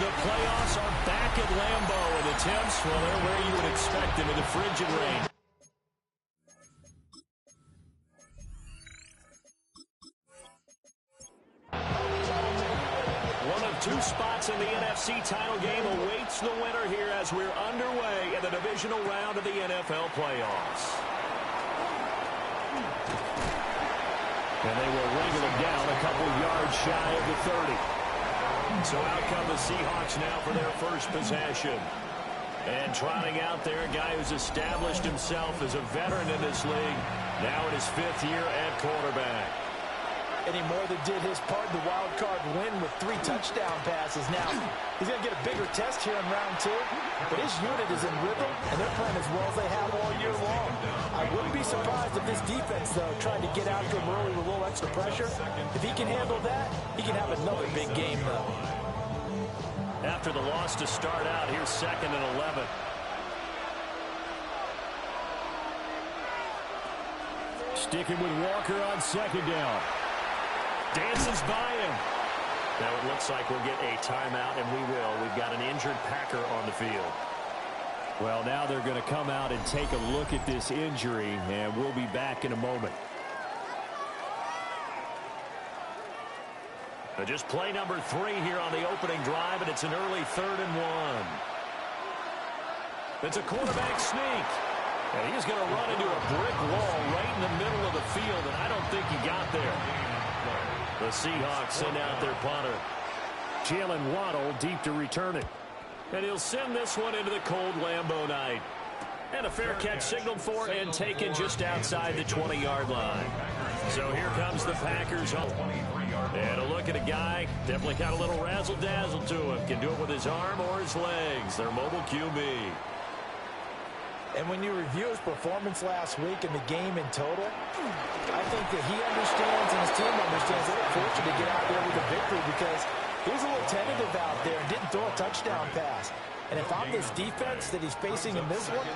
The playoffs are back at Lambeau, and the temps, well, they're where you would expect them in the frigid rain. One of two spots in the NFC title game awaits the winner here as we're underway in the divisional round of the NFL playoffs. And they will wrangle him down a couple yards shy of the 30. So out come the Seahawks now for their first possession. And trotting out there, a guy who's established himself as a veteran in this league, now in his 5th year at quarterback. And he more than did his part in the wild card win with 3 touchdown passes. Now, he's going to get a bigger test here in round 2, but his unit is in rhythm, and they're playing as well as they have all year long. I wouldn't be surprised if this defense, though, tried to get after him early with a little extra pressure. If he can handle that, he can have another big game, though. After the loss to start out, here's 2nd and 11. Sticking with Walker on 2nd down. Dances by him. Now it looks like we'll get a timeout, and we will. We've got an injured Packer on the field. Well, now they're going to come out and take a look at this injury, and we'll be back in a moment. Just play number 3 here on the opening drive, and it's an early 3rd and 1. It's a quarterback sneak. And he's going to run into a brick wall right in the middle of the field, and I don't think he got there. The Seahawks send out their punter. Jalen Waddle deep to return it. And he'll send this one into the cold Lambeau night. And a fair catch signaled for and taken just outside the 20-yard line. So here comes the Packers. And a look at a guy, definitely got a little razzle-dazzle to him. Can do it with his arm or his legs. Their mobile QB. And when you review his performance last week and the game in total, I think that he understands and his team understands that they're fortunate to get out there with a victory because he was a little tentative out there and didn't throw a touchdown pass. And if I'm this defense that he's facing in this one,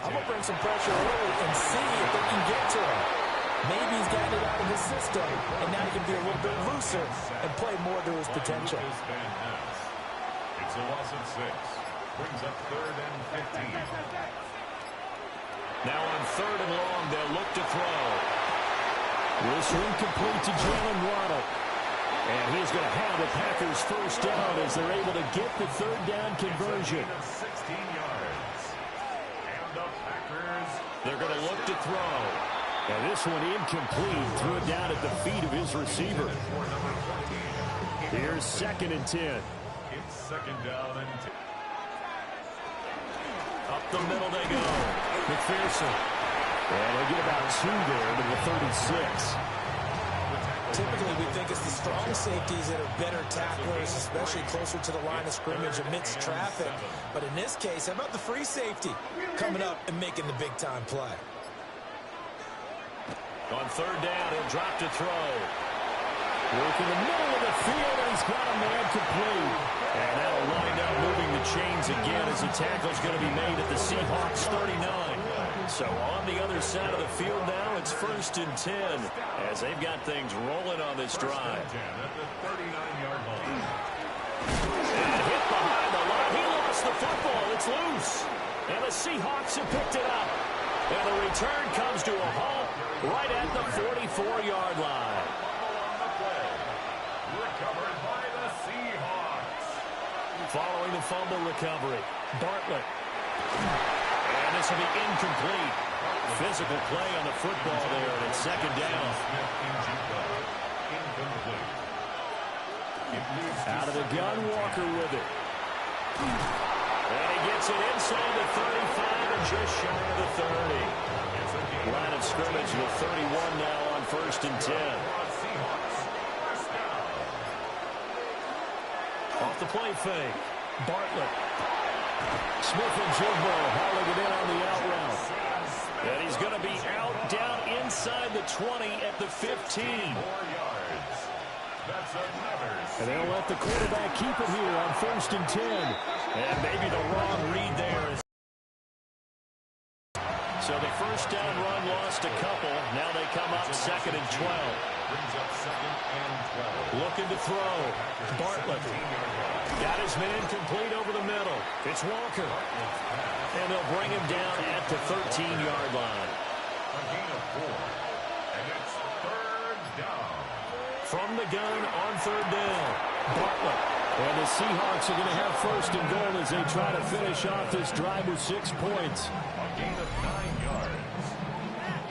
I'm going to bring some pressure early and see if they can get to him. Maybe he's gotten it out of his system, and now he can be a little bit looser and play more to his potential. It's a loss of 6. Brings up 3rd and 15. Now on 3rd and long, they'll look to throw. This one complete to Jalen Waddle. And he's going to have the Packers first down as they're able to get the 3rd down conversion. 16 yards. And the Packers, they're going to look to throw. And this one incomplete. Threw it down at the feet of his receiver. Here's 2nd and 10. It's 2nd down and 10. Up the middle they go. McPherson. And they get about 2 there to the 36. Typically, we think it's the strong safeties that are better tacklers, especially closer to the line of scrimmage amidst traffic. But in this case, how about the free safety coming up and making the big-time play? On 3rd down, he'll drop to throw. Work in the middle of the field, and he's got a man complete. And that'll wind up moving the chains again as the tackle's going to be made at the Seahawks 39. So on the other side of the field now, it's 1st and 10 as they've got things rolling on this drive. At the 39-yard line. And hit behind the line. He lost the football. It's loose. And the Seahawks have picked it up. And the return comes to a halt right at the 44-yard line. Recovered by the Seahawks. Following the fumble recovery, Bartlett. And this will be incomplete. Physical play on the football there, and it's 2nd down. Out of the gun, Walker with it. And he gets it inside the 35 and just shy of the 30. Line of scrimmage with 31 now on 1st and 10. Off the play fake. Bartlett. Smith-Njigba hauling it in on the out route. And he's going to be out down inside the 20 at the 15. And they'll let the quarterback keep it here on 1st and 10. And maybe the wrong read there. So the first first down run lost a couple. Now they come up 2nd and 12. Brings up 2nd and 12. Looking to throw. Bartlett. Got his man complete over the middle. It's Walker. And they'll bring him down at the 13-yard line. A gain of 4. And it's 3rd down. From the gun on 3rd down. Bartlett. And the Seahawks are going to have 1st and goal as they try to finish off this drive with 6 points. A gain of 9 yards.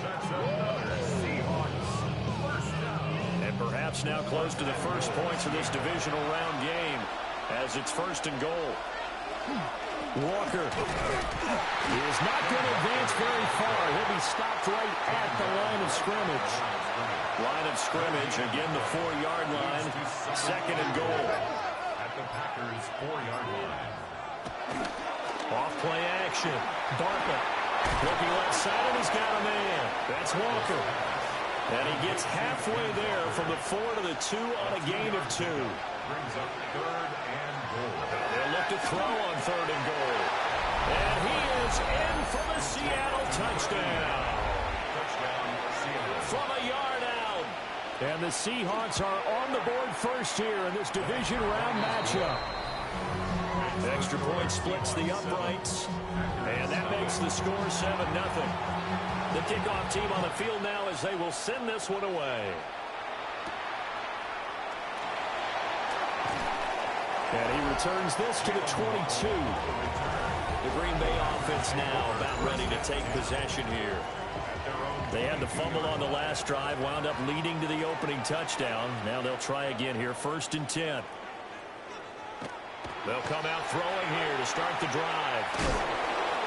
That's another Seahawks first down. And perhaps now close to the first points of this divisional round game as it's 1st and goal. Walker is not going to advance very far. He'll be stopped right at the line of scrimmage. Line of scrimmage, again the 4-yard line. 2nd and goal. At the Packers' 4-yard line. Off play action. Bartlett looking left side, and he's got a man. That's Walker. And he gets halfway there from the 4 to the 2 on a gain of 2. Brings up 3rd and goal. They'll look to throw on 3rd and goal. And he is in for the Seattle touchdown. Touchdown, Seattle. From a yard out. And the Seahawks are on the board first here in this division round matchup. Extra point splits the uprights. And that makes the score 7-0. The kickoff team on the field now as they will send this one away. And he returns this to the 22. The Green Bay offense now about ready to take possession here. They had the fumble on the last drive, wound up leading to the opening touchdown. Now they'll try again here, 1st and 10. They'll come out throwing here to start the drive.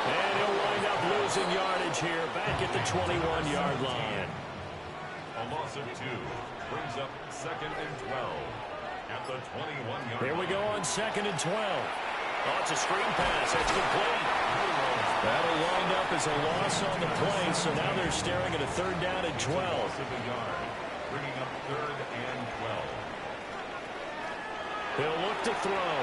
And he'll wind up losing yardage here back at the 21-yard line. A loss of 2. Brings up 2nd and 12. At the 21-yard line. Here we go on 2nd and 12. Oh, it's a screen pass. It's complete. That'll wind up as a loss on the play, so now they're staring at a 3rd down and 12. Loss of a yard. Bringing up 3rd and 12. He'll look to throw.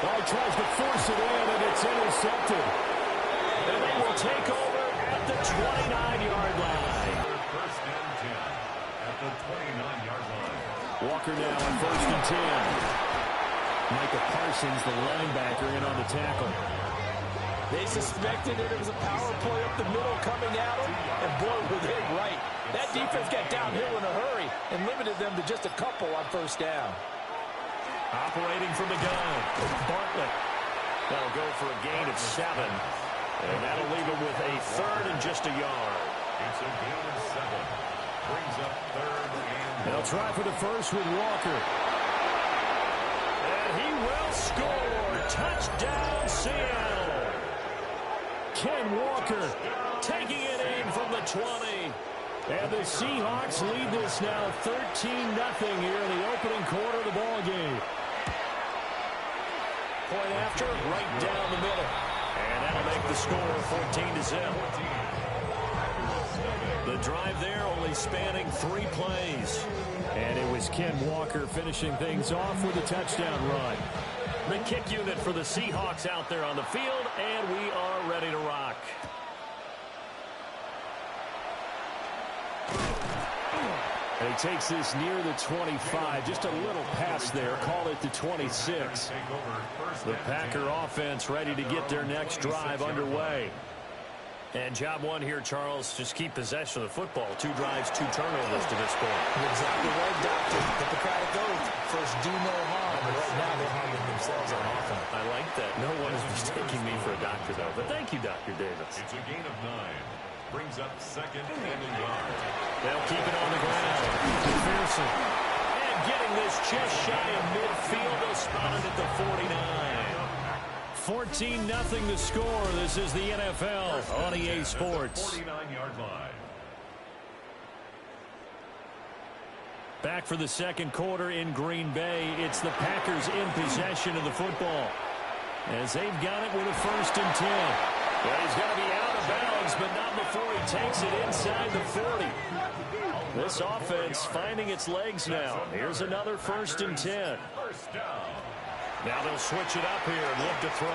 Oh, he tries to force it in, and it's intercepted. And they will take over at the 29-yard line. 1st and 10. At the 29-yard line. Walker now on 1st and 10. Micah Parsons, the linebacker, in on the tackle. They suspected that it was a power play up the middle coming at them, and boy, were they right. That defense got downhill in a hurry and limited them to just a couple on 1st down. Operating from the gun, Bartlett. That'll go for a gain of 7. And that'll leave him with a 3rd and just a yard. It's a gain of 7. Brings up 3rd and They'll try for the first with Walker. And he will score. Touchdown, Seattle. Ken Walker taking it in from the 20. And the Seahawks lead this now 13-0 here in the opening quarter of the ball game. Point after, right down the middle. And that'll make the score 14-0. The drive there only spanning 3 plays. And it was Ken Walker finishing things off with a touchdown run. The kick unit for the Seahawks out there on the field, and we are ready to rock. And he takes this near the 25, just a little pass there, call it the 26. The Packer offense ready to get their next drive underway. And job one here, Charles, just keep possession of the football. 2 drives, 2 turnovers to this point. You're exactly right, Doctor. Hippocratic oath. First, do no harm. But right now, they're harming themselves on offense. I like that. No one is mistaking me for a doctor, though. But thank you, Dr. Davis. It's a gain of 9. Brings up 2nd and a yard. They'll keep it on the ground. McPherson. And getting this just shy of midfield. They'll spot it at the 49. 14-0 to score. This is the NFL on EA Sports. 49-yard line. Back for the second quarter in Green Bay. It's the Packers in possession of the football, as they've got it with a 1st and 10. Well, he's going to be out of bounds, but not before he takes it inside the 40. This offense finding its legs now. Here's another 1st and 10. 1st down. Now they'll switch it up here and look to throw.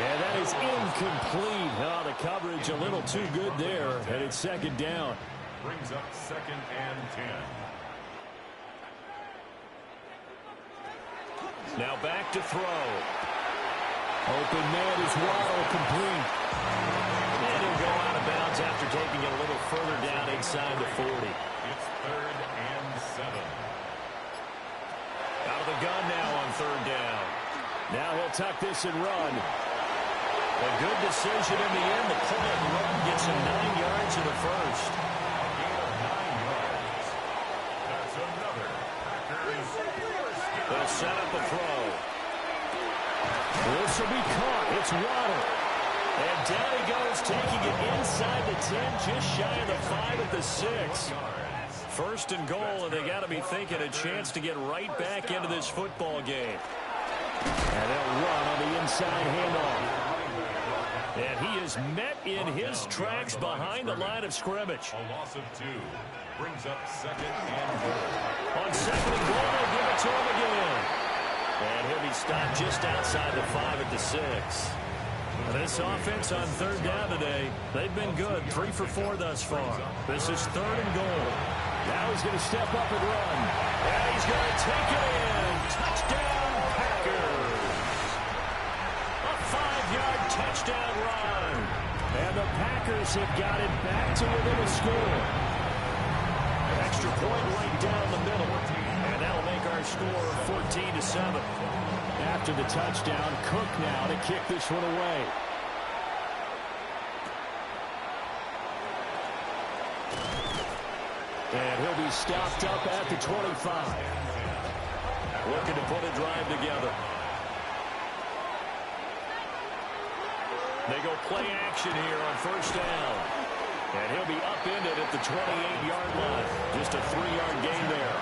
And that is incomplete. Oh, the coverage a little too good there, and it's second down. Brings up 2nd and 10. Now back to throw. Open man is Waddle, complete. And he'll go out of bounds after taking it a little further down inside the 40. It's 3rd and 7. Out of the gun now on 3rd down. Now he'll tuck this and run. A good decision in the end. The pull and run gets him 9 yards in the first. A gain of 9 yards. That's another Packers first down. They'll set up the throw. This will be caught. It's Waddle. And down he goes, taking it inside the 10, just shy of the 5 at the 6. First and goal, and they got to be thinking a chance to get right back into this football game. And they'll run on the inside handoff. And he is met in his tracks behind the line of scrimmage. A loss of 2. Brings up 2nd and goal. On 2nd and goal, they'll give it to him again. And he'll be stopped just outside the 5 at the 6. This offense on 3rd down today, they've been good. 3 for 4 thus far. This is 3rd and goal. Now he's going to step up and run. And he's going to take it in. Touchdown, Packers. A 5-yard touchdown run. And the Packers have got it back to within a score. Extra point right down the middle. And that'll make our score 14-7. After the touchdown, Cook now to kick this one away. And he'll be stopped up at the 25. Looking to put a drive together. They go play action here on 1st down. And he'll be upended at the 28-yard line. Just a 3-yard gain there.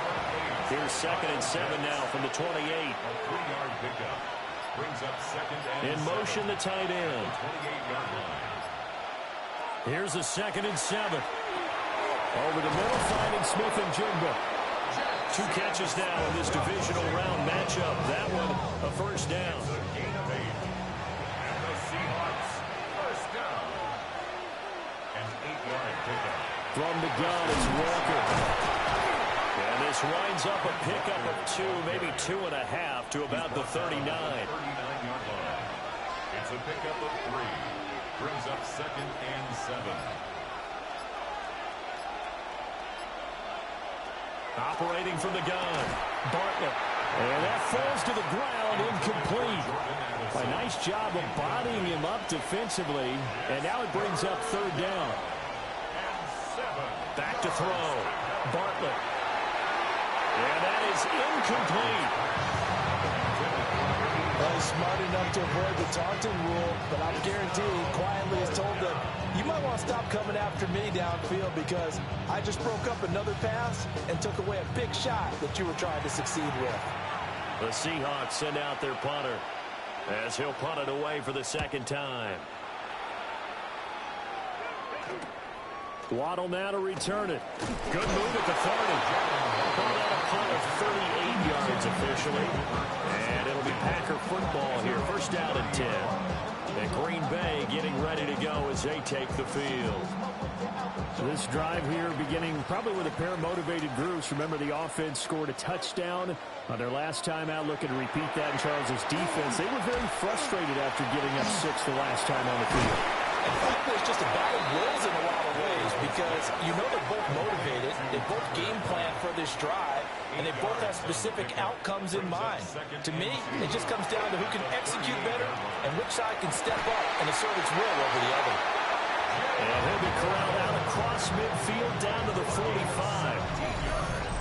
Here's 2nd and 7 now from the 28. A 3-yard pickup. Brings up 2nd and In motion, the tight end. 28-yard line. Here's a 2nd and 7. Over the middle, finding Smith and Jigba. 2 catches now in this divisional round matchup. That one, a 1st down. A gain of 8. And the Seahawks first down. An 8-yard pickup. From the gun, it's Walker. And this winds up a pickup of 2, maybe 2.5 to about the 39. 39-yard line. It's a pickup of 3. Brings up 2nd and 7. Operating from the gun, Bartlett. And that falls to the ground, incomplete. A nice job of bodying him up defensively. And now it brings up 3rd down. And 7. Back to throw. Bartlett. And that is incomplete. Well, he's smart enough to avoid the taunting rule, but I'm guaranteed quietly has told them, you might want to stop coming after me downfield because I just broke up another pass and took away a big shot that you were trying to succeed with. The Seahawks send out their punter as he'll punt it away for the 2nd time. Waddle now to return it. Good move at the 30. Called out a punt of 38 yards officially. And it'll be Packer football here. 1st down and 10. And Green Bay getting ready to go as they take the field. So this drive here beginning probably with a pair of motivated groups. Remember, the offense scored a touchdown on their last time out. Looking to repeat that in Charles' defense. They were very frustrated after giving up 6 the last time on the field. And frankly, it's just a battle of wills in a lot of ways because you know they're both motivated, they both game plan for this drive, and they both have specific outcomes in mind. To me, it just comes down to who can execute better and which side can step up and assert its will over the other. And he'll be corralled out across midfield down to the 45.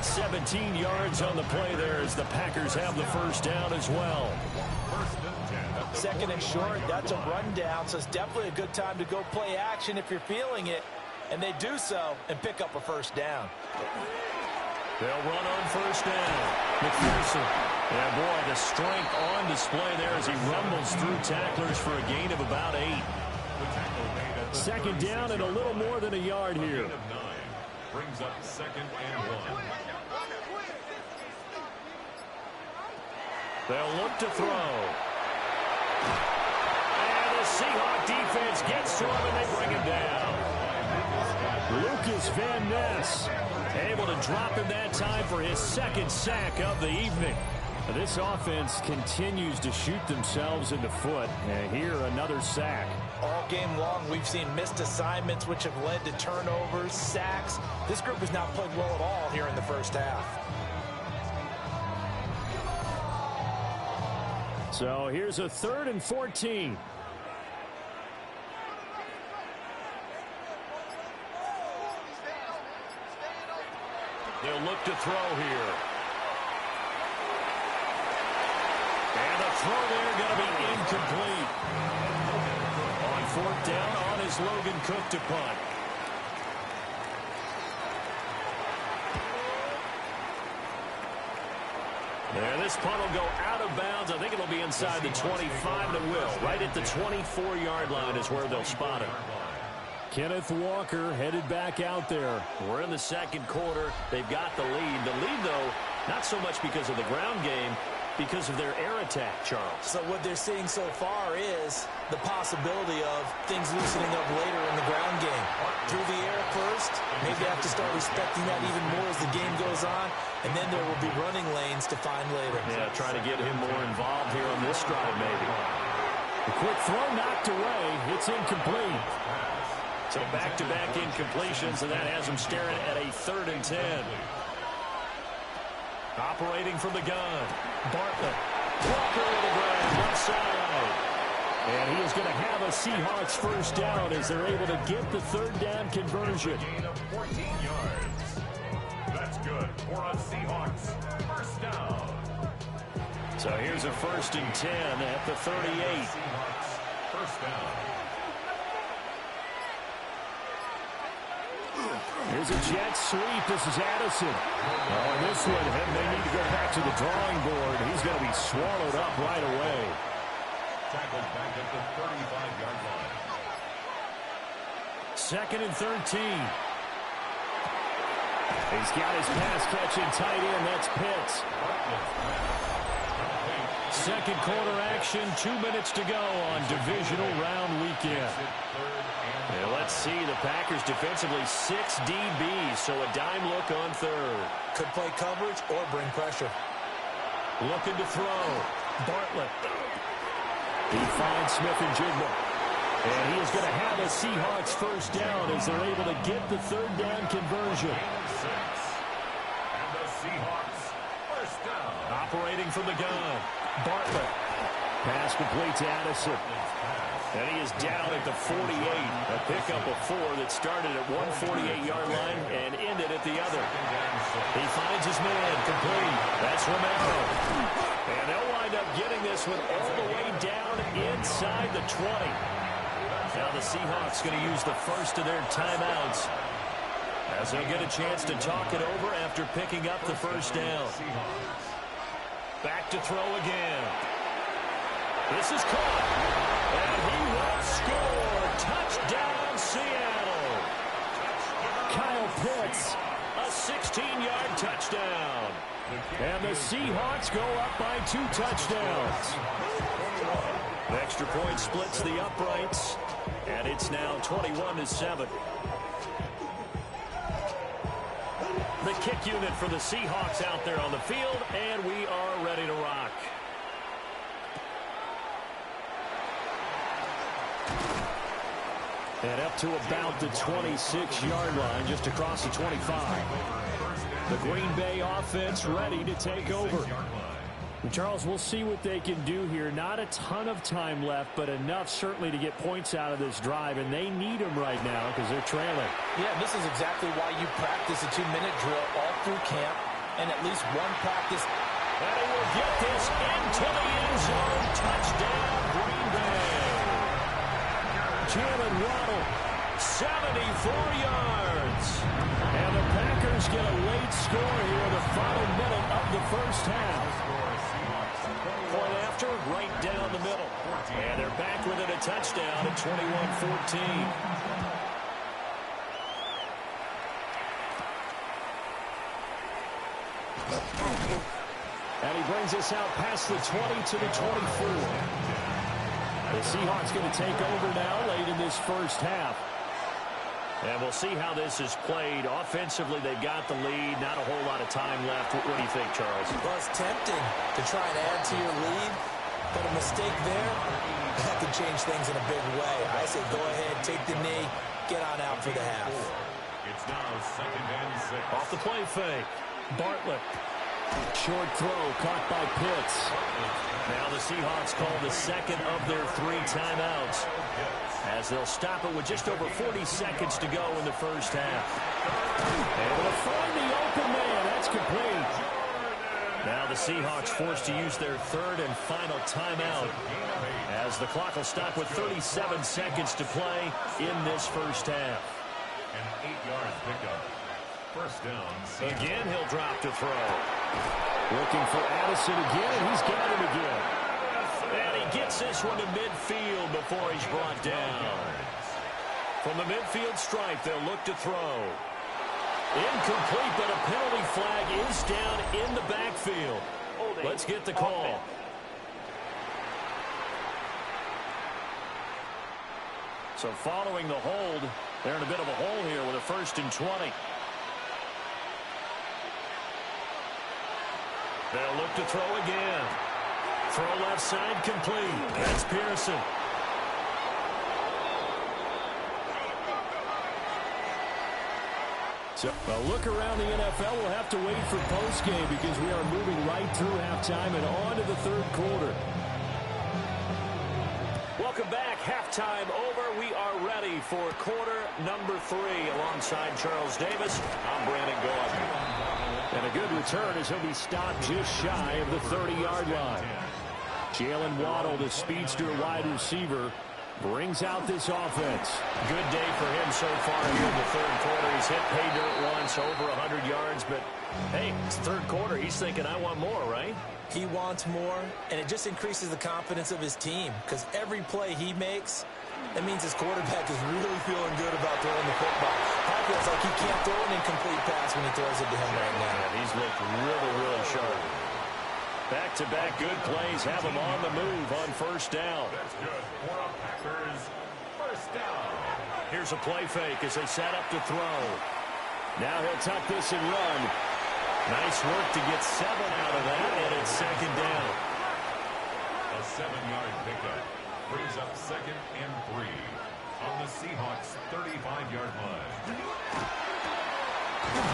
17 yards on the play there as the Packers have the 1st down as well. 2nd and short, that's a rundown, so it's definitely a good time to go play action if you're feeling it. And they do so and pick up a 1st down. They'll run on 1st down. McPherson. Yeah, boy, the strength on display there as he rumbles through tacklers for a gain of about 8. 2nd down and a little more than a yard here. Brings up 2nd and 1. They'll look to throw. And Seahawk defense gets to him, and they bring him down. Lucas Van Ness able to drop him that time for his second sack of the evening. This offense continues to shoot themselves in the foot. And here, another sack. All game long, we've seen missed assignments, which have led to turnovers, sacks. This group has not played well at all here in the first half. So here's a 3rd and 14. They'll look to throw here. And the throw there going to be incomplete. On 4th down, on is Logan Cook to punt. There, this punt will go out of bounds. I think it'll be inside the 25, and it will. Right at the 24-yard line is where they'll spot it. Kenneth Walker headed back out there. We're in the second quarter. They've got the lead. The lead, though, not so much because of the ground game, because of their air attack, Charles. So what they're seeing so far is the possibility of things loosening up later in the ground game. Through the air first, maybe they have to start respecting that even more as the game goes on, and then there will be running lanes to find later. Yeah, trying to get him more involved here on this drive, maybe. The quick throw knocked away. It's incomplete. So back-to-back incompletions, and that has him staring at a 3rd and 10. Operating from the gun. Bartlett. Walker with the ground, left side. And he is going to have a Seahawks first down as they're able to get the 3rd down conversion. Gain of 14 yards. That's good for a Seahawks first down. So here's a 1st and 10 at the 38. Seahawks first down. Here's a jet sweep. This is Addison. Oh, and this one, they need to go back to the drawing board. He's going to be swallowed up right away. Tackled back at the 35-yard line. 2nd and 13. He's got his pass catching tight end. That's Pitts. Second quarter action. 2 minutes to go on divisional round weekend. And let's see, the Packers defensively 6 DBs, so a dime look on 3rd. Could play coverage or bring pressure. Looking to throw. Bartlett. He finds Smith and Jigma. And he is going to have a Seahawks first down as they're able to get the 3rd down conversion. And the Seahawks first down. Operating from the gun. Bartlett. Pass complete to Addison. And he is down at the 48. A pickup of 4 that started at 148-yard line and ended at the other. He finds his man complete. That's Romero. And they'll wind up getting this one all the way down inside the 20. Now the Seahawks going to use the first of their timeouts as they'll get a chance to talk it over after picking up the first down. Back to throw again. This is caught. And he will score. Touchdown, Seattle. Kyle Pitts, a 16-yard touchdown. And the Seahawks go up by 2 touchdowns. An extra point splits the uprights, and it's now 21-7. The kick unit for the Seahawks out there on the field, and we are ready to rock. And up to about the 26-yard line, just across the 25. The Green Bay offense ready to take over. And Charles, we'll see what they can do here. Not a ton of time left, but enough certainly to get points out of this drive, and they need them right now because they're trailing. Yeah, this is exactly why you practice a 2-minute drill all through camp and at least one practice. And he will get this into the end zone. Touchdown, Green Bay. Jalen Waddle, 74 yards. And the Packers get a late score here in the final minute of the first half. Point after, right down the middle. And they're back within a touchdown at 21-14. And he brings us out past the 20 to the 24. The Seahawks going to take over now late in this first half. And we'll see how this is played. Offensively, they've got the lead. Not a whole lot of time left. What do you think, Charles? Well, it's tempting to try and add to your lead, but a mistake there, that could change things in a big way. I say go ahead, take the knee, get on out for the half. It's now 2nd and 6. Off the play fake. Bartlett. Short throw caught by Pitts. Now the Seahawks call the second of their 3 timeouts, as they'll stop it with just over 40 seconds to go in the first half. Able to find the open man. That's complete. Now the Seahawks forced to use their 3rd and final timeout, as the clock will stop with 37 seconds to play in this first half. An 8-yard pickup. First down. Again, he'll drop to throw. Looking for Addison again, and he's got him again. And he gets this one to midfield before he's brought down. From the midfield stripe, they'll look to throw. Incomplete, but a penalty flag is down in the backfield. Let's get the call. So following the hold, they're in a bit of a hole here with a 1st and 20. They'll look to throw again. Throw left side complete. That's Pearson. So a look around the NFL. We'll have to wait for postgame because we are moving right through halftime and on to the 3rd quarter. Welcome back. Halftime over. We are ready for quarter number 3. Alongside Charles Davis, I'm Brandon Gaudin. And a good return as he'll be stopped just shy of the 30-yard line. Jalen Waddle, the speedster wide receiver, brings out this offense. Good day for him so far here in the 3rd quarter. He's hit pay dirt once, over 100 yards. But, hey, it's 3rd quarter. He's thinking, I want more, right? He wants more, and it just increases the confidence of his team, because every play he makes, that means his quarterback is really feeling good about throwing the football. It feels like he can't throw an incomplete pass when he throws it to him right now. Yeah, he's looked really, really sharp. Back-to-back good plays have him on the move on 1st down. That's good for the Packers. 1st down. Here's a play fake as they set up to throw. Now he'll tuck this and run. Nice work to get 7 out of that, and it's 2nd down. A 7-yard pickup brings up 2nd and 3 on the Seahawks' 35-yard line.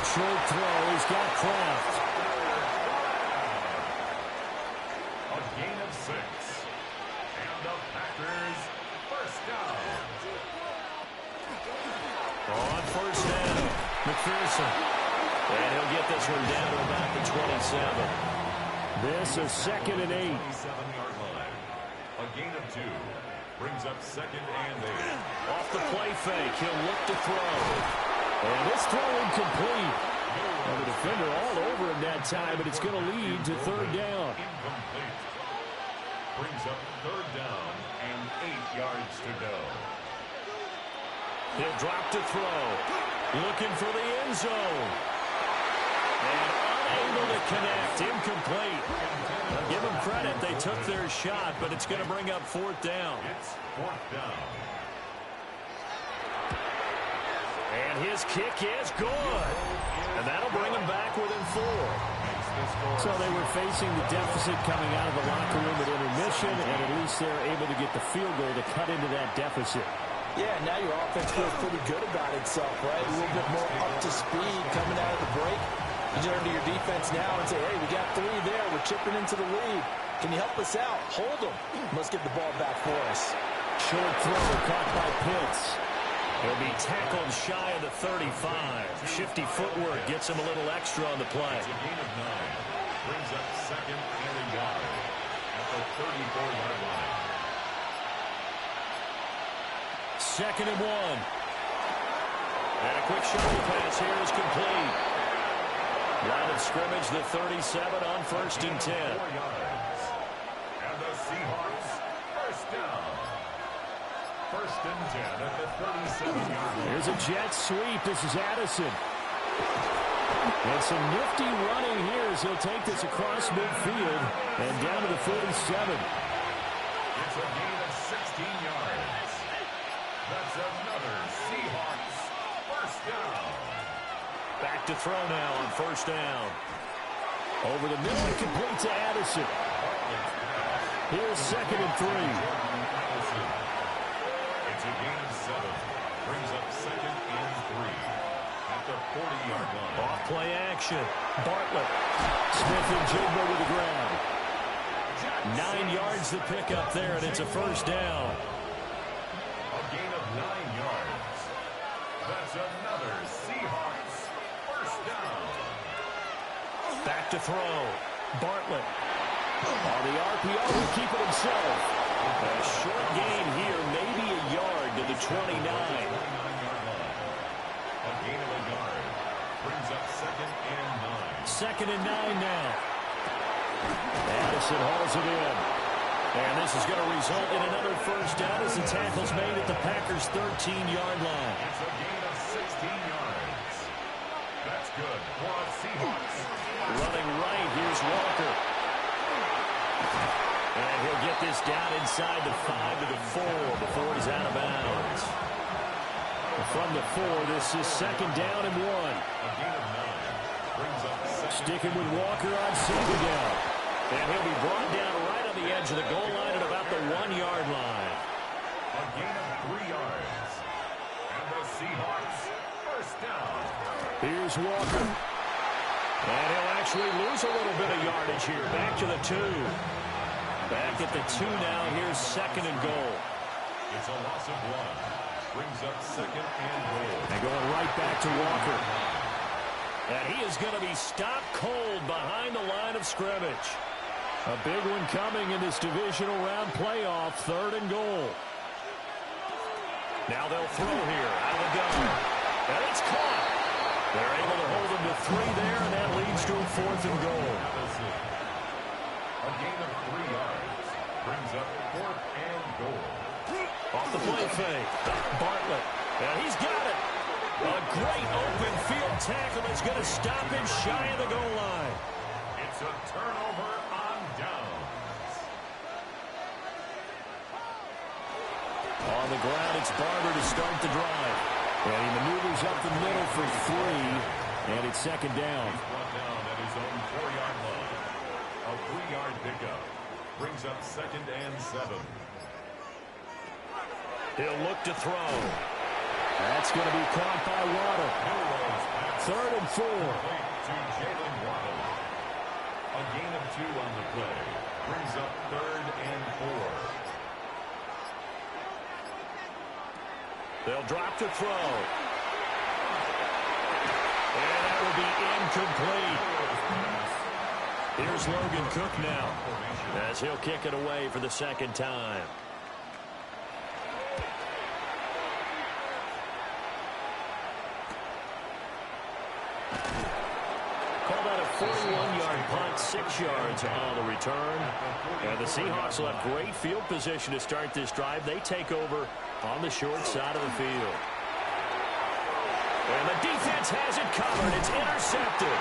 Short throw. He's got Kraft. A gain of 6. And the Packers 1st down. On 1st down, McPherson. And he'll get this one down to about the 27. This is 2nd and 8. 27-yard line. A gain of 2 brings up 2nd and 8. Off the play fake, he'll look to throw. And this throw incomplete. And the defender all over him that time, but it's going to lead to 3rd down. Incomplete. Brings up 3rd down and 8 yards to go. He'll drop to throw. Looking for the end zone. And unable to connect. Incomplete. Now give them credit. They took their shot, but it's going to bring up 4th down. It's 4th down. And his kick is good. And that'll bring him back within 4. So they were facing the deficit coming out of the locker room at intermission, and at least they're able to get the field goal to cut into that deficit. Yeah, now your offense feels pretty good about itself, right? A little bit more up to speed coming out of the break. You turn to your defense now and say, hey, we got 3 there. We're chipping into the lead. Can you help us out? Hold them. Let's get the ball back for us. Short throw caught by Pitts. He'll be tackled shy of the 35. Shifty footwork gets him a little extra on the play. It's a gain of 9. Brings up 2nd and a yard at the 34-yard line. 2nd and 1. And a quick shuttle pass here is complete. Line of scrimmage, the 37 on 1st and 10. 4 yards. And the Seahawks 1st down. 1st and 10 at the 37-yard line. Here's a jet sweep. This is Addison. And some nifty running here as he'll take this across midfield and down to the 47. It's a gain of 6 yards. That's another Seahawks first down. Back to throw now on first down. Over the middle and complete to Addison. Here's 2nd and 3. It's a gain of 7. Brings up 2nd and 3 at the 40-yard line. Off play action. Bartlett. Smith and Jigba with the grab. 9 yards to pick up there, and it's a first down. A gain of 9 yards. That's another Seahawks first down. Back to throw. Bartlett. On the RPO, he'll keep it himself. A short gain here, maybe a yard to the 29. 29-yard line. A gain of a yard. Brings up 2nd and 9. 2nd and 9 now. Addison hauls it in. And this is going to result in another first down as the tackle's made at the Packers' 13-yard line. It's a gain of 16 yards. That's good for the Seahawks. Running right, here's Walker. And he'll get this down inside the 5 to the 4 before he's out of bounds. From the 4, this is 2nd down and 1. A gain of 9. Brings up 2nd. Sticking with Walker on 2nd down. And he'll be brought down right on the edge of the goal line at about the 1-yard line. A gain of 3 yards. And the Seahawks first down. Here's Walker. And he'll actually lose a little bit of yardage here. Back to the 2. Back at the 2 now. Here's 2nd and goal. It's a loss of 1. Brings up 2nd and goal. And going right back to Walker. And he is going to be stopped cold behind the line of scrimmage. A big one coming in this divisional round playoff. 3rd and goal. Now they'll throw here out of the gun. And it's caught. They're able to hold him to 3 there, and that leads to a 4th and goal. A gain of 3 yards. Brings up 4th and goal. Off the play fake. Bartlett. And he's got it. A great open field tackle that's going to stop him shy of the goal line. It's a turnover on downs. On the ground, it's Barber to start the drive. And he maneuvers up the middle for 3. And it's 2nd down. He's brought down at his own 4-yard line. A 3-yard pickup. Brings up 2nd and 7. He'll look to throw. That's going to be caught by Waddle. 3rd and 4. To Jalen Waddle. A gain of 2 on the play. Brings up 3rd and 4. They'll drop to throw. And that will be incomplete. Here's Logan Cook now as he'll kick it away for the 2nd time. Call that a 41-yard punt, 6 yards on the return. And the Seahawks will have great field position to start this drive. They take over on the short side of the field. And the defense has it covered. It's intercepted.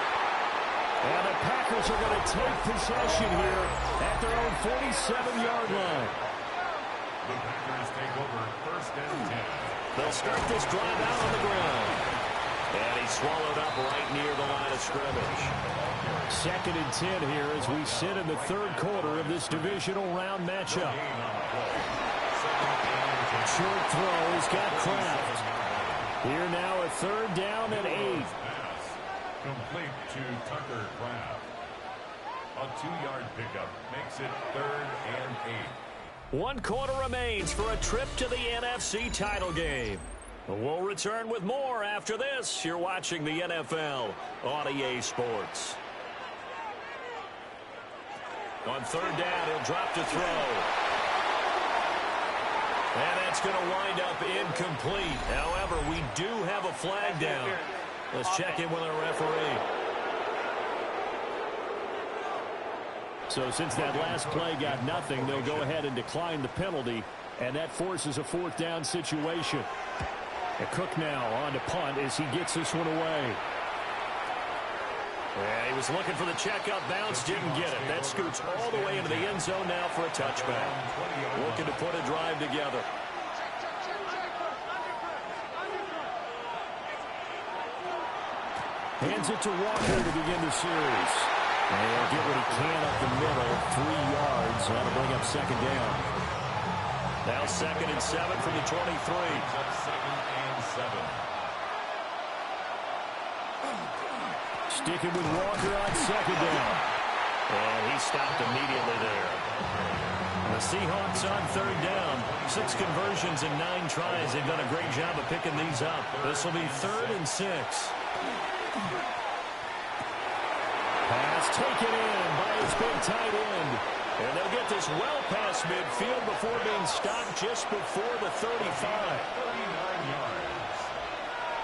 And the Packers are going to take possession here at their own 47-yard line. The Packers take over 1st and 10. They'll start this drive out on the ground. And he's swallowed up right near the line of scrimmage. 2nd and 10 here as we sit in the 3rd quarter of this divisional round matchup. Short throw, he's got Kraft. Here now a 3rd down and 8. Complete to Tucker Kraft. A 2-yard pickup makes it 3rd and 8. 1 quarter remains for a trip to the NFC title game. We'll return with more after this. You're watching the NFL on EA Sports. On 3rd down, he'll drop to throw. And that's going to wind up incomplete. However, we do have a flag down. Let's check in with our referee. So since that last play got nothing, they'll go ahead and decline the penalty, and that forces a 4th down situation. And Cook now on to punt as he gets this one away. Yeah, he was looking for the checkup bounce, didn't get it. That scoots all the way into the end zone now for a touchback. Looking to put a drive together. Hands it to Walker to begin the series. And he'll get what he can up the middle, 3 yards. That'll bring up second down. Now 2nd and 7 from the 23. 2nd and 7. Sticking with Walker on 2nd down. And he stopped immediately there. The Seahawks on 3rd down. 6 conversions and 9 tries. They've done a great job of picking these up. This will be 3rd and 6. Pass taken in by his big tight end. And they'll get this well past midfield before being stopped just before the 35. 39 yards.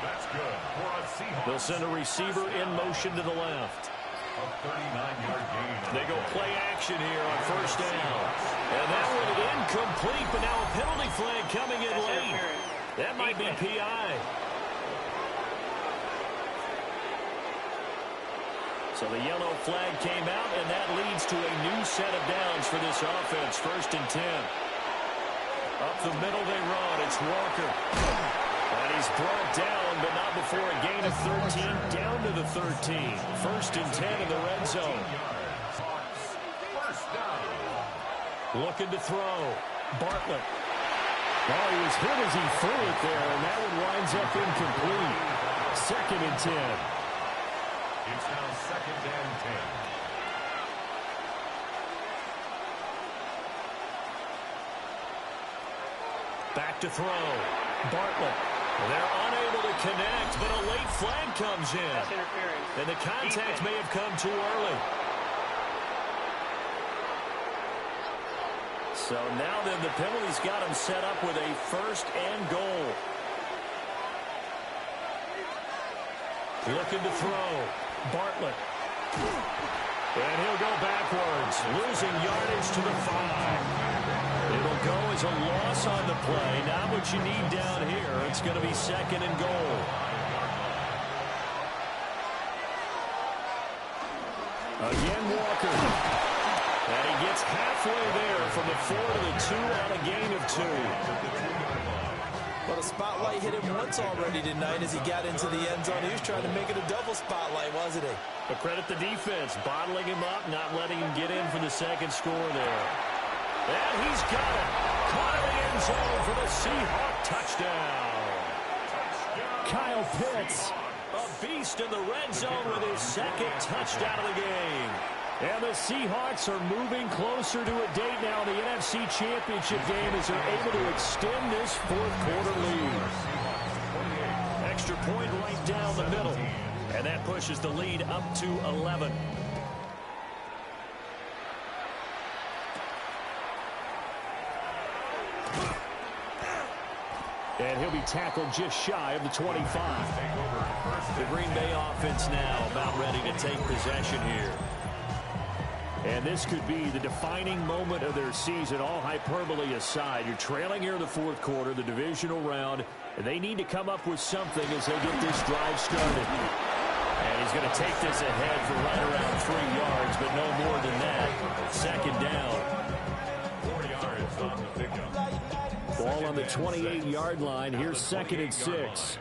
That's good for a Seahawks. They'll send a receiver in motion to the left. A 39-yard gain. They go play action here on 1st down. And that one incomplete, but now a penalty flag coming in late. That might be PI. So the yellow flag came out, and that leads to a new set of downs for this offense. 1st and 10. Up the middle they run. It's Walker. And he's brought down, but not before a gain of 13, down to the 13. 1st and 10 in the red zone. First down. Looking to throw. Bartlett. Oh, he was hit as he threw it there, and that one winds up incomplete. 2nd and 10. It's now 2nd and 10. Back to throw. Bartlett. They're unable to connect, but a late flag comes in. And the contact may have come too early. So now then the penalty's got him set up with a 1st and goal. Looking to throw. Bartlett. And he'll go backwards, losing yardage to the 5. It'll go as a loss on the play. Not what you need down here. It's going to be 2nd and goal. Again, Walker. And he gets halfway there from the 4 to the 2 on a gain of 2. Well, the spotlight hit him once already tonight as he got into the end zone. He was trying to make it a double spotlight, wasn't he? But credit the defense, bottling him up, not letting him get in for the 2nd score there. And he's got it. Caught in the end zone for the Seahawk touchdown. Kyle Pitts, a beast in the red zone with his 2nd touchdown of the game. And the Seahawks are moving closer to a date now in the NFC Championship game as they're able to extend this 4th quarter lead. Extra point right down the middle. And that pushes the lead up to 11. And he'll be tackled just shy of the 25. The Green Bay offense now about ready to take possession here. And this could be the defining moment of their season, all hyperbole aside. You're trailing here in the 4th quarter, the divisional round, and they need to come up with something as they get this drive started. And he's going to take this ahead for right around 3 yards, but no more than that. 2nd down. 4 yards on the pickup. Ball on the 28-yard line. Here's 2nd and 6.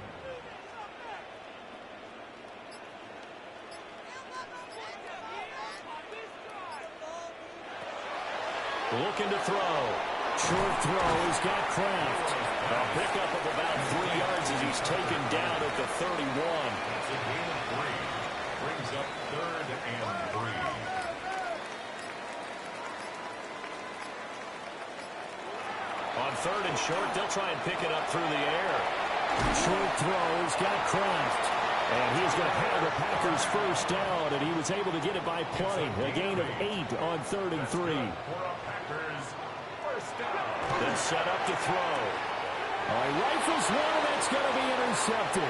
Looking to throw. Short throw. He's got Kraft. A pickup of about 3 yards as he's taken down at the 31. It's a gain of 3. Brings up 3rd and 3. On 3rd and short, they'll try and pick it up through the air. Short throw. He's got Kraft. And he's going to have the Packers 1st down, and he was able to get it by plenty. A gain of 8 on 3rd and 3. Then set up to throw. He rifles one, and that's going to be intercepted.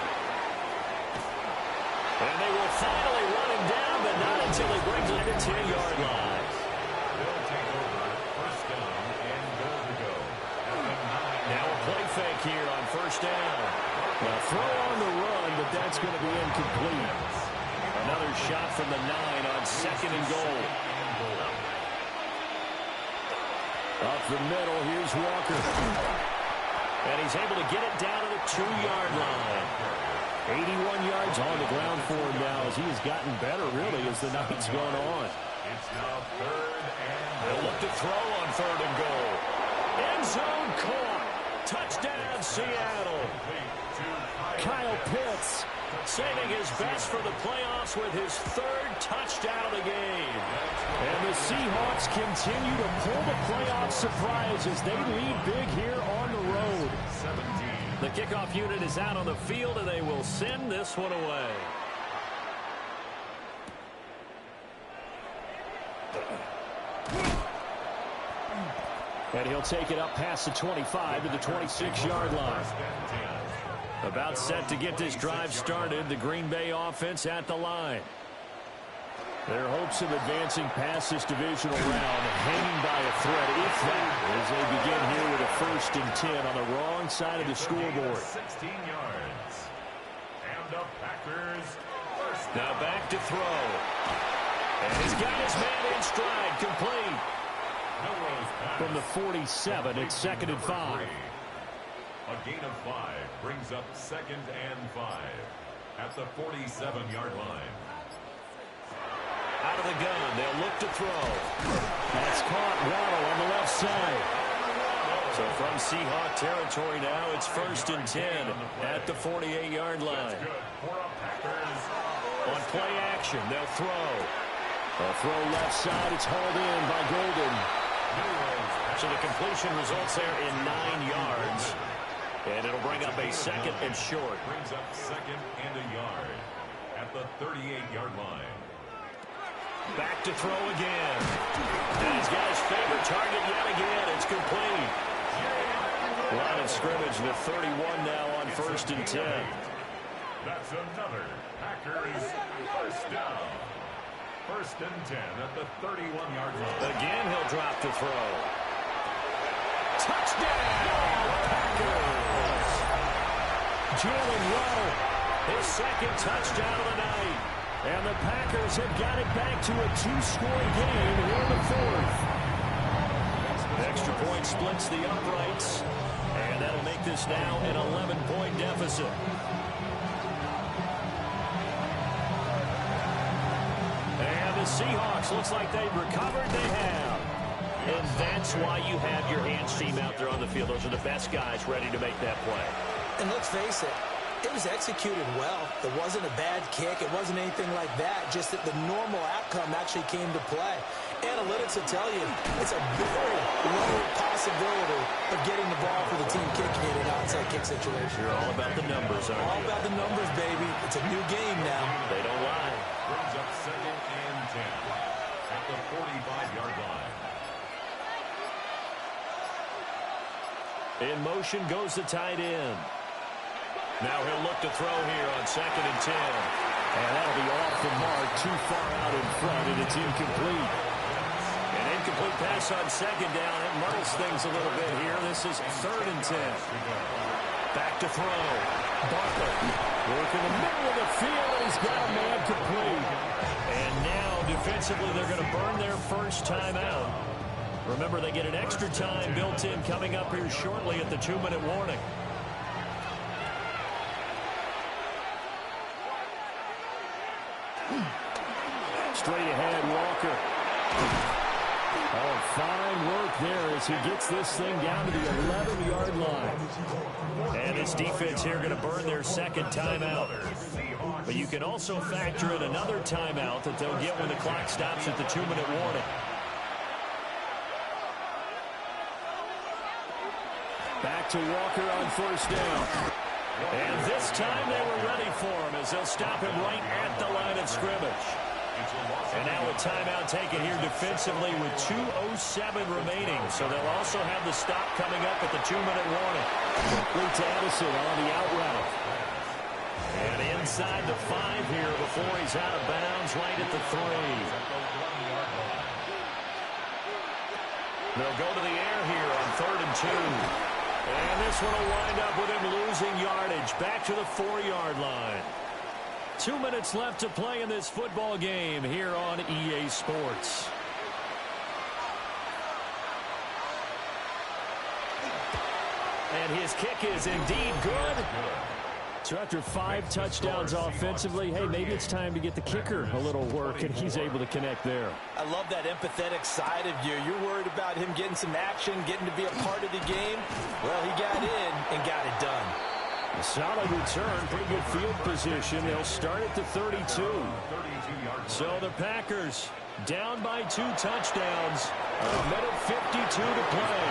And they will finally run him down, but not until he brings it to the 10-yard line. They'll take over 1st down and goal to go. Now a play fake here on 1st down. Now throw on the run, but that's going to be incomplete. Another shot from the 9 on 2nd and goal. Up the middle, here's Walker. And he's able to get it down to the 2-yard line. 81 yards on the ground for him now as he has gotten better, really, as the night's gone on. It's now 3rd and They'll look to throw on 3rd and goal. End zone caught. Touchdown, Seattle. Kyle Pitts saving his best for the playoffs with his 3rd touchdown of the game. And the Seahawks continue to pull the playoff surprise as they lead big here on the road. 17. The kickoff unit is out on the field, and they will send this one away. And he'll take it up past the 25 to the 26-yard line. About set to get this drive started, the Green Bay offense at the line. Their hopes of advancing past this divisional round hanging by a thread, if that, as they begin here with a 1st and 10 on the wrong side of the scoreboard. 16 yards. And the Packers first. Now back to throw. And he's got his man in stride, complete. From the 47, it's 2nd and 5. A gain of 5 brings up 2nd and 5 at the 47-yard line. Out of the gun, they'll look to throw. That's caught. Waddle on the left side. So from Seahawk territory now, it's 1st and 10 at the 48-yard line. On play action, they'll throw. A throw left side. It's hauled in by Golden. So the completion results there in 9 yards. And it'll bring up a 2nd and short. Brings up 2nd and a yard at the 38-yard line. Back to throw again. And he's got his favorite target yet again. It's complete. Line of scrimmage to 31 now on 1st and 10. That's another Packers first down. 1st and 10 at the 31-yard line. Again, he'll drop to throw. Touchdown, Packers! Jalen Waddle, his 2nd touchdown of the night. And the Packers have got it back to a 2-score game here in the 4th. An extra point splits the uprights. And that'll make this now an 11-point deficit. And the Seahawks, looks like they've recovered. They have. And that's why you have your hands team out there on the field. Those are the best guys ready to make that play. And let's face it, it was executed well. It wasn't a bad kick. It wasn't anything like that. Just that the normal outcome actually came to play. Analytics will tell you it's a very low possibility of getting the ball for the team kicking it in an onside kick situation. You're all about the numbers, aren't you? All about the numbers, baby. It's a new game now. They don't lie. Brings up 2nd and 10 at the 45-yard line. In motion goes the tight end. Now he'll look to throw here on 2nd and 10. And that'll be off the mark, too far out in front, and it's incomplete. An incomplete pass on 2nd down. It muddles things a little bit here. This is 3rd and 10. Back to throw. Barkley working the middle of the field, and he's got a man complete. And now, defensively, they're going to burn their first timeout. Remember, they get an extra time built in coming up here shortly at the 2-minute warning. Straight ahead, Walker. Oh, fine work there as he gets this thing down to the 11-yard line. And this defense here going to burn their 2nd timeout. But you can also factor in another timeout that they'll get when the clock stops at the 2-minute warning. Back to Walker on 1st down. And this time they were ready for him as they'll stop him right at the line of scrimmage. And now a timeout taken here defensively with 2:07 remaining. So they'll also have the stop coming up at the 2-minute warning. Complete to Edison on the out route. And inside the 5 here before he's out of bounds right at the 3. They'll go to the air here on 3rd and 2. And this one will wind up with him losing yardage back to the 4-yard line. 2 minutes left to play in this football game here on EA Sports. And his kick is indeed good. So after 5 touchdowns offensively, hey, maybe it's time to get the kicker a little work, and he's able to connect there. I love that empathetic side of you. You're worried about him getting some action, getting to be a part of the game. Well, he got in and got it done. A solid return, pretty good field position. They'll start at the 32. So the Packers down by 2 touchdowns. A minute 52 to play.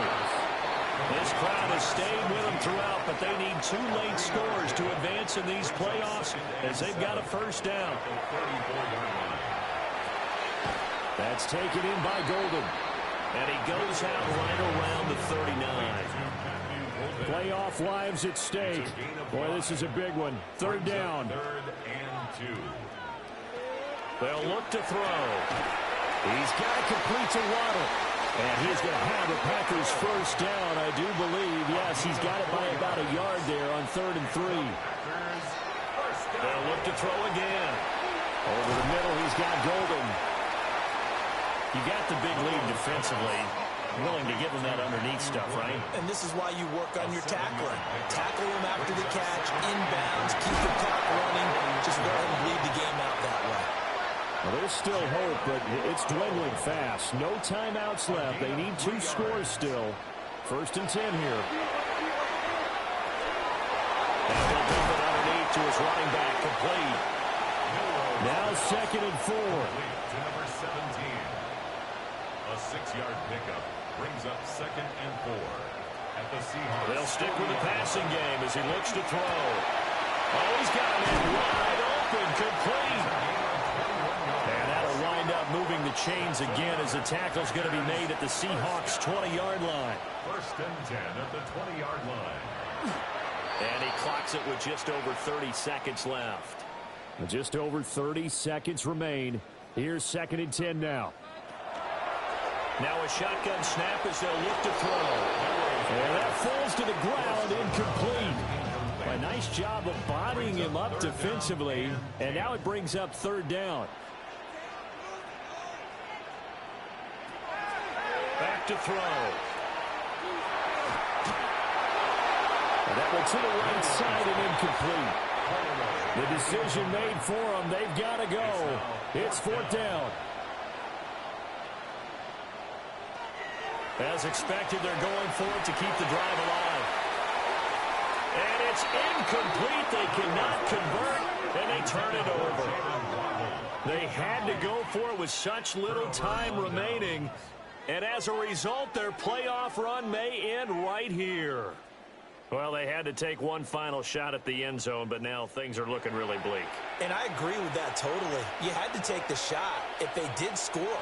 This crowd has stayed with them throughout, but they need 2 late scores to advance in these playoffs as they've got a first down. That's taken in by Golden. And he goes out right around the 39. Playoff lives at stake. Boy, this is a big one. 3rd down. 3rd and 2. They'll look to throw. He's got to complete to Waddle. And he's going to have the Packers first down, I do believe. Yes, he's got it by about a yard there on 3rd and 3. They'll look to throw again. Over the middle, he's got Golden. You got the big lead defensively. Willing to give him that underneath stuff, right? And this is why you work on your tackling. Tackle him after the catch, inbounds, keep the clock running. Just let him bleed the game out that way. Well, there's still hope, but it's dwindling fast. No timeouts left. They need 2 scores still. 1st and 10 here. And he'll dump it underneath to his running back, complete. Now 2nd and 4. To number 17. A 6-yard pickup brings up 2nd and 4. At the Seahawks. They'll stick with the passing game as he looks to throw. Oh, he's got it wide open, complete. And that'll wind up moving the chains again as the tackle's going to be made at the Seahawks' 20-yard line. 1st and 10 at the 20-yard line. And he clocks it with just over 30 seconds left. Just over 30 seconds remain. Here's 2nd and 10 now. Now a shotgun snap as they'll look to throw. And that falls to the ground, incomplete. A nice job of bodying him up defensively. And now it brings up 3rd down. Back to throw. And that one to the right side and incomplete. The decision made for them. They've got to go. It's 4th down. As expected, they're going for it to keep the drive alive. And it's incomplete. They cannot convert, and they turn it over. They had to go for it with such little time remaining. And as a result, their playoff run may end right here. Well, they had to take one final shot at the end zone, but now things are looking really bleak. And I agree with that totally. You had to take the shot if they did score.